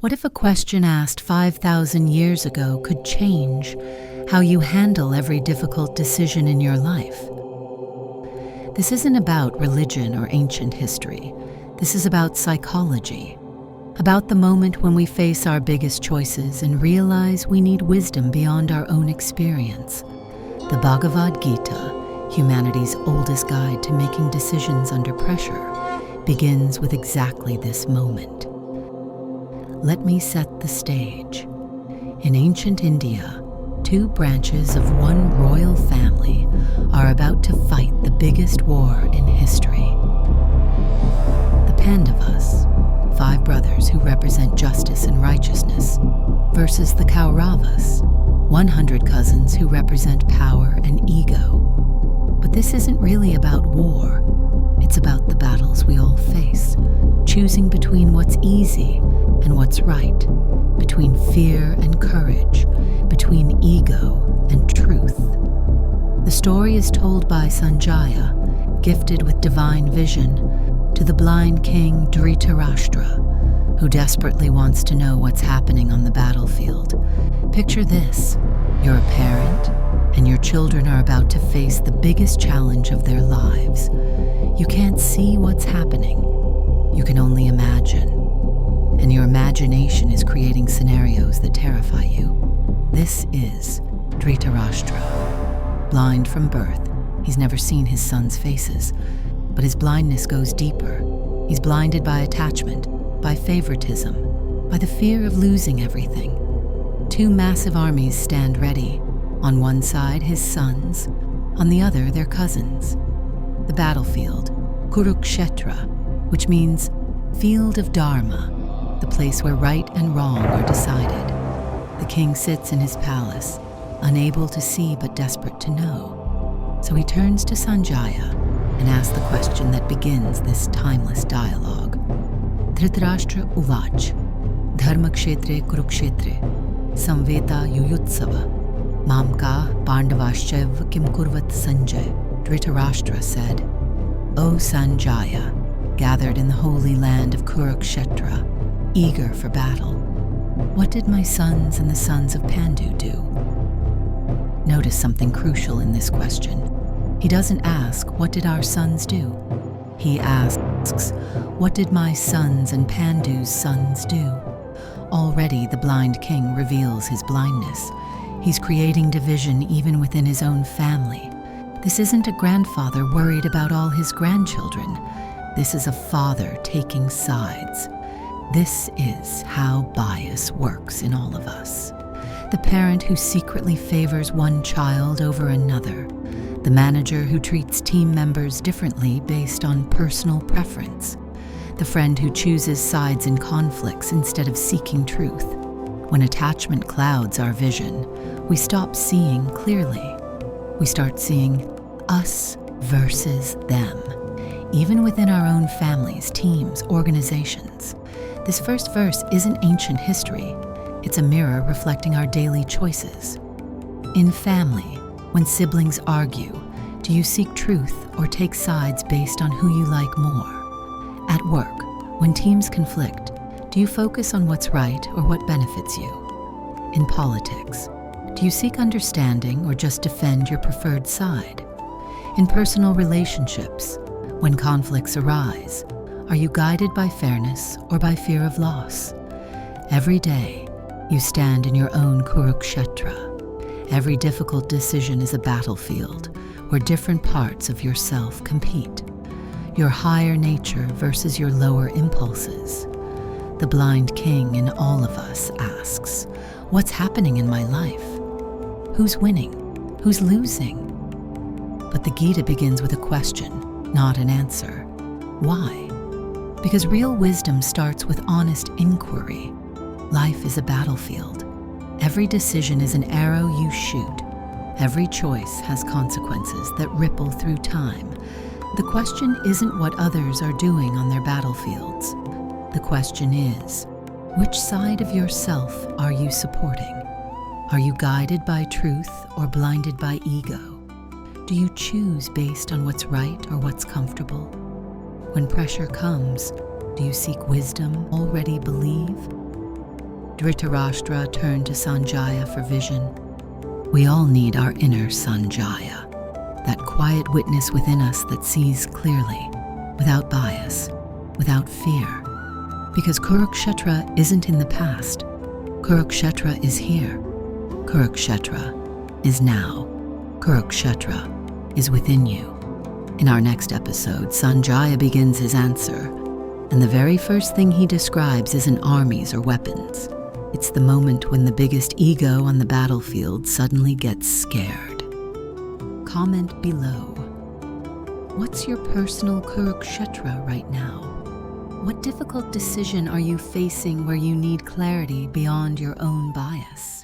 What if a question asked 5,000 years ago could change how you handle every difficult decision in your life? This isn't about religion or ancient history. This is about psychology, about the moment when we face our biggest choices and realize we need wisdom beyond our own experience. The Bhagavad Gita, humanity's oldest guide to making decisions under pressure, begins with exactly this moment. Let me set the stage. In ancient India, two branches of one royal family are about to fight the biggest war in history. The Pandavas, 5 brothers who represent justice and righteousness, versus the Kauravas, 100 cousins who represent power and ego. But this isn't really about war. It's about the battles we all face, choosing between what's easy and what's right, between fear and courage, between ego and truth. The story is told by Sanjaya, gifted with divine vision, to the blind king Dhritarashtra, who desperately wants to know what's happening on the battlefield. Picture this: you're a parent, and your children are about to face the biggest challenge of their lives. You can't see what's happening. You can only imagine. And your imagination is creating scenarios that terrify you. This is Dhritarashtra. Blind from birth, he's never seen his sons' faces, but his blindness goes deeper. He's blinded by attachment, by favoritism, by the fear of losing everything. 2 massive armies stand ready. On one side, his sons, on the other, their cousins. The battlefield, Kurukshetra, which means field of Dharma, the place where right and wrong are decided. The king sits in his palace, unable to see but desperate to know. So he turns to Sanjaya and asks the question that begins this timeless dialogue. Dhritarashtra uvach, dharmakshetre kurukshetre, samveta yuyutsava, mamka pandavashchev kim kurvat sanjay. Dhritarashtra said, O Sanjaya, gathered in the holy land of Kurukshetra, eager for battle, what did my sons and the sons of Pandu do? Notice something crucial in this question. He doesn't ask, what did our sons do? He asks, what did my sons and Pandu's sons do? Already the blind king reveals his blindness. He's creating division even within his own family. This isn't a grandfather worried about all his grandchildren. This is a father taking sides. This is how bias works in all of us. The parent who secretly favors one child over another. The manager who treats team members differently based on personal preference. The friend who chooses sides in conflicts instead of seeking truth. When attachment clouds our vision, we stop seeing clearly. We start seeing us versus them, even within our own families, teams, organizations. This first verse isn't ancient history. It's a mirror reflecting our daily choices. In family, when siblings argue, do you seek truth or take sides based on who you like more? At work, when teams conflict, do you focus on what's right or what benefits you? In politics, do you seek understanding or just defend your preferred side? In personal relationships, when conflicts arise, are you guided by fairness or by fear of loss? Every day, you stand in your own Kurukshetra. Every difficult decision is a battlefield where different parts of yourself compete. Your higher nature versus your lower impulses. The blind king in all of us asks, what's happening in my life? Who's winning? Who's losing? But the Gita begins with a question, not an answer. Why? Because real wisdom starts with honest inquiry. Life is a battlefield. Every decision is an arrow you shoot. Every choice has consequences that ripple through time. The question isn't what others are doing on their battlefields. The question is, which side of yourself are you supporting? Are you guided by truth or blinded by ego? Do you choose based on what's right or what's comfortable? When pressure comes, do you seek wisdom, already believe? Dhritarashtra turned to Sanjaya for vision. We all need our inner Sanjaya, that quiet witness within us that sees clearly, without bias, without fear. Because Kurukshetra isn't in the past. Kurukshetra is here. Kurukshetra is now. Kurukshetra is within you. In our next episode, Sanjaya begins his answer, and the very first thing he describes isn't armies or weapons. It's the moment when the biggest ego on the battlefield suddenly gets scared. Comment below. What's your personal Kurukshetra right now? What difficult decision are you facing where you need clarity beyond your own bias?